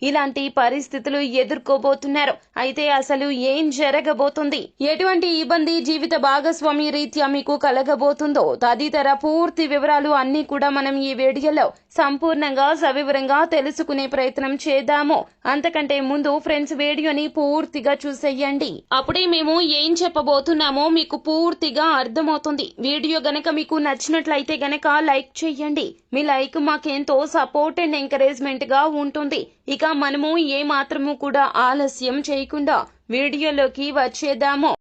ఇలాంటి పరిస్థితులు ఎదుర్కోబోతున్నారు. అయితే అసలు ఏం జరగబోతుంది, ఎటువంటి ఇబ్బంది జీవిత భాగస్వామి రీత్యా మీకు కలగబోతుందో తదితర పూర్తి వివరాలు అన్ని కూడా మనం ఈ వీడియోలో సంపూర్ణంగా సవివరంగా తెలుసుకునే ప్రయత్నం చేద్దాము. అంతకంటే ముందు ఫ్రెండ్స్, వీడియోని పూర్తిగా చూసేయండి. అప్పుడే మేము ఏం చెప్పబోతున్నామో మీకు పూర్తిగా అర్థమవుతుంది. వీడియో గనక మీకు నచ్చినట్లయితే గనక లైక్ చేయండి. మీ లైక్ మాకెంతో సపోర్ట్ అండ్ ఎంకరేజ్మెంట్ గా ఉంటుంది. ఇక మనము ఏ మాత్రము కూడా ఆలస్యం చేయకుండా వీడియోలోకి వచ్చేద్దాము.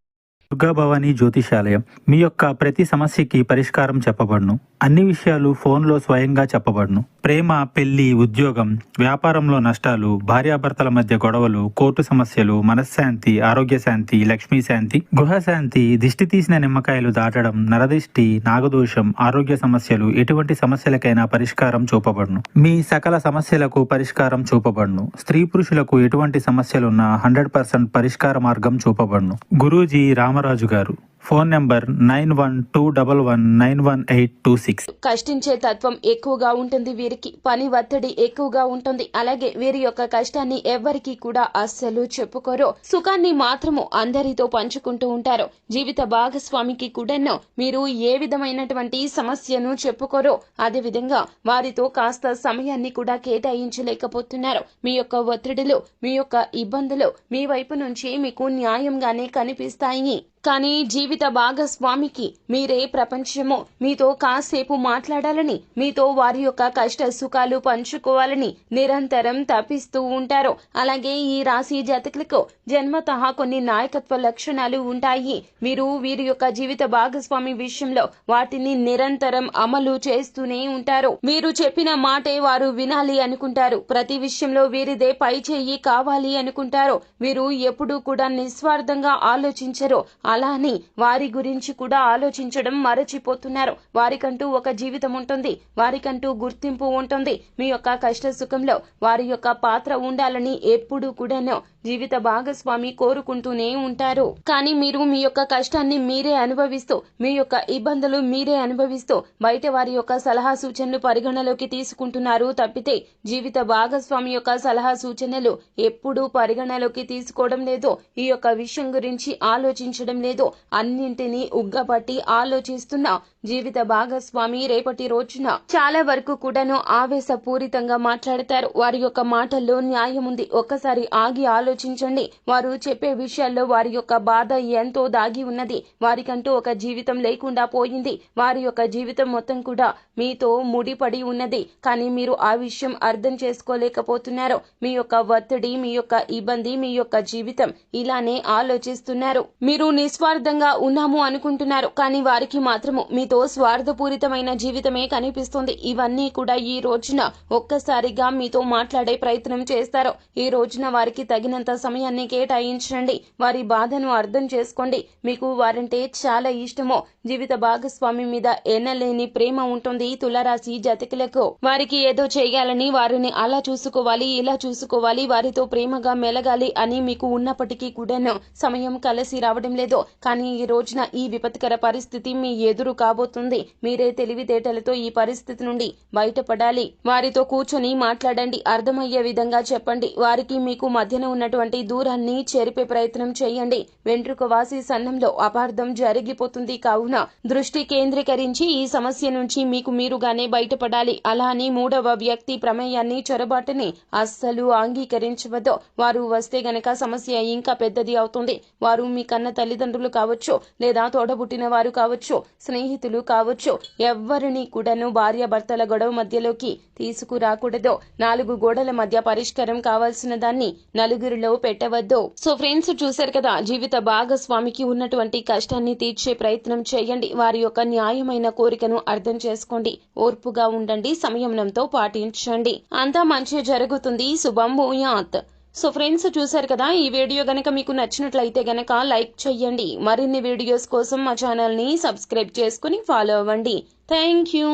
దుర్గాభవాని జ్యోతిషాలయం మీ యొక్క ప్రతి సమస్యకి పరిష్కారం చెప్పబడును. అన్ని విషయాలు ఫోన్లో స్వయంగా చెప్పబడును. ప్రేమ, పెళ్లి, ఉద్యోగం, వ్యాపారంలో నష్టాలు, భార్యాభర్తల మధ్య గొడవలు, కోర్టు సమస్యలు, మనశ్శాంతి, ఆరోగ్య శాంతి, లక్ష్మీ శాంతి, గృహశాంతి, దిష్టి తీసిన నిమ్మకాయలు దాటడం, నరదిష్టి, నాగదోషం, ఆరోగ్య సమస్యలు, ఎటువంటి సమస్యలకైనా పరిష్కారం చూపబడును. మీ సకల సమస్యలకు పరిష్కారం చూపబడును. స్త్రీ పురుషులకు ఎటువంటి సమస్యలున్నా 100% పరిష్కార మార్గం చూపబడును. గురూజీ రామరాజు గారు. Phone number 9121911826. కష్టించే తత్వం ఎక్కువగా ఉంటుంది వీరికి. పని ఒత్తిడి ఎక్కువగా ఉంటుంది. అలాగే వీరి యొక్క కష్టాన్ని ఎవ్వరికి కూడా అస్సలు చెప్పుకోరు. సుఖాన్ని మాత్రము అందరితో పంచుకుంటూ ఉంటారు. జీవిత భాగస్వామికి కూడాను మీరు ఏ విధమైనటువంటి సమస్యను చెప్పుకోరు. అదే విధంగా వారితో కాస్త సమయాన్ని కూడా కేటాయించలేకపోతున్నారు. మీ యొక్క ఒత్తిడిలు, మీ యొక్క ఇబ్బందులు మీ వైపు నుంచి మీకు న్యాయంగానే కనిపిస్తాయి. కానీ జీవిత భాగస్వామికి మీరే ప్రపంచము. మీతో కాసేపు మాట్లాడాలని, మీతో వారి యొక్క కష్ట సుఖాలు పంచుకోవాలని నిరంతరం తపిస్తూ ఉంటారు. అలాగే ఈ రాశి జాతకులకు జన్మతః కొన్ని నాయకత్వ లక్షణాలు ఉంటాయి. మీరు వీరి యొక్క జీవిత భాగస్వామి విషయంలో వాటిని నిరంతరం అమలు చేస్తూనే ఉంటారు. మీరు చెప్పిన మాటే వారు వినాలి అనుకుంటారు. ప్రతి విషయంలో వీరిదే పై చేయి కావాలి అనుకుంటారు. వీరు ఎప్పుడూ కూడా నిస్వార్థంగా ఆలోచించరు. అలా అని వారి గురించి కూడా ఆలోచించడం మరచిపోతున్నారు. వారికంటూ ఒక జీవితం ఉంటుంది. వారికంటూ గుర్తింపు ఉంటుంది. మీ యొక్క కష్ట సుఖంలో వారి యొక్క పాత్ర ఉండాలని ఎప్పుడూ కూడాను జీవిత భాగస్వామి కోరుకుంటూనే ఉంటారు. కానీ మీరు మీ యొక్క కష్టాన్ని మీరే అనుభవిస్తూ, మీ యొక్క ఇబ్బందులు మీరే అనుభవిస్తూ బయట వారి యొక్క సలహా సూచనలు పరిగణలోకి తీసుకుంటున్నారు తప్పితే జీవిత భాగస్వామి యొక్క సలహా సూచనలు ఎప్పుడూ పరిగణలోకి తీసుకోవడం లేదు. ఈ యొక్క విషయం గురించి ఆలోచించడం లేదు. అన్నింటినీ ఉగ్గబట్టి ఆలోచిస్తున్న జీవిత భాగస్వామి రేపటి రోజున చాలా వరకు కూడాను ఆవేశపూరితంగా మాట్లాడతారు. వారి యొక్క మాటల్లో న్యాయం ఉంది. ఒక్కసారి ఆగి ఆలోచించండి. వారు చెప్పే విషయాల్లో వారి యొక్క బాధ ఎంతో దాగి ఉన్నది. వారికంటూ ఒక జీవితం లేకుండా పోయింది. వారి యొక్క జీవితం మొత్తం కూడా మీతో ముడిపడి ఉన్నది. కానీ మీరు ఆ విషయం అర్థం చేసుకోలేకపోతున్నారు. మీ యొక్క ఒత్తిడి, మీ యొక్క ఇబ్బంది, మీ యొక్క జీవితం ఇలానే ఆలోచిస్తున్నారు. మీరు నిస్వార్థంగా ఉన్నాము అనుకుంటున్నారు. కానీ వారికి మాత్రము మీతో స్వార్థపూరితమైన జీవితమే కనిపిస్తుంది. ఇవన్నీ కూడా ఈ రోజున ఒక్కసారిగా మీతో మాట్లాడే ప్రయత్నం చేస్తారు. ఈ రోజున వారికి తగినంత సమయాన్ని కేటాయించండి. వారి బాధను అర్థం చేసుకోండి. మీకు వారంటే చాలా ఇష్టమో, జీవిత భాగస్వామి మీద ఎనలేని ప్రేమ ఉంటుంది తులారాశి జాతకులకు. వారికి ఏదో చేయాలని, వారిని అలా చూసుకోవాలి, ఇలా చూసుకోవాలి, వారితో ప్రేమగా మెలగాలి అని మీకు ఉన్నప్పటికీ కూడాను సమయం కలిసి రావడం లేదు. కానీ ఈ రోజున ఈ విపత్కర పరిస్థితి మీ ఎదురు కాబోతుంది. మీరే తెలివితేటలతో ఈ పరిస్థితి నుండి బయటపడాలి. వారితో కూర్చొని మాట్లాడండి. అర్థమయ్యే విధంగా చెప్పండి. వారికి మీకు మధ్యన ఉన్నటువంటి దూరాన్ని చెరిపే ప్రయత్నం చేయండి. వెంట్రుక వాసి సన్నంలో అపార్థం జరిగిపోతుంది. కావున దృష్టి కేంద్రీకరించి ఈ సమస్య నుంచి మీకు మీరుగానే బయటపడాలి. అలా అని మూడవ వ్యక్తి ప్రమేయాన్ని, చొరబాటుని అస్సలు అంగీకరించవద్దు. వారు వస్తే గనక సమస్య ఇంకా పెద్దది అవుతుంది. వారు మీ కన్న తల్లిదండ్రులు కావచ్చు, లేదా తోడబుట్టిన వారు కావచ్చు, స్నేహితులు కావచ్చు. ఎవ్వరిని కూడాను భార్యాభర్తల గొడవ మధ్యలోకి తీసుకురాకూడదు. 4 గోడల మధ్య పరిష్కారం కావాల్సిన దాన్ని నలుగురిలో పెట్టవద్దు. సో ఫ్రెండ్స్, చూశారు కదా, జీవిత భాగస్వామికి ఉన్నటువంటి కష్టాన్ని తీర్చే ప్రయత్నం చేయండి. వారి యొక్క న్యాయమైన కోరికను అర్థం చేసుకోండి. ఓర్పుగా ఉండండి. సంయమనంతో పాటించండి. అంతా మంచి జరుగుతుంది. శుభం భూయాత్. సో ఫ్రెండ్స్, చూశారు కదా, ఈ వీడియో గనక మీకు నచ్చినట్లయితే గనక లైక్ చేయండి. మరిన్ని వీడియోస్ కోసం మా ఛానల్ ని సబ్స్క్రైబ్ చేసుకుని ఫాలో అవ్వండి. Thank you.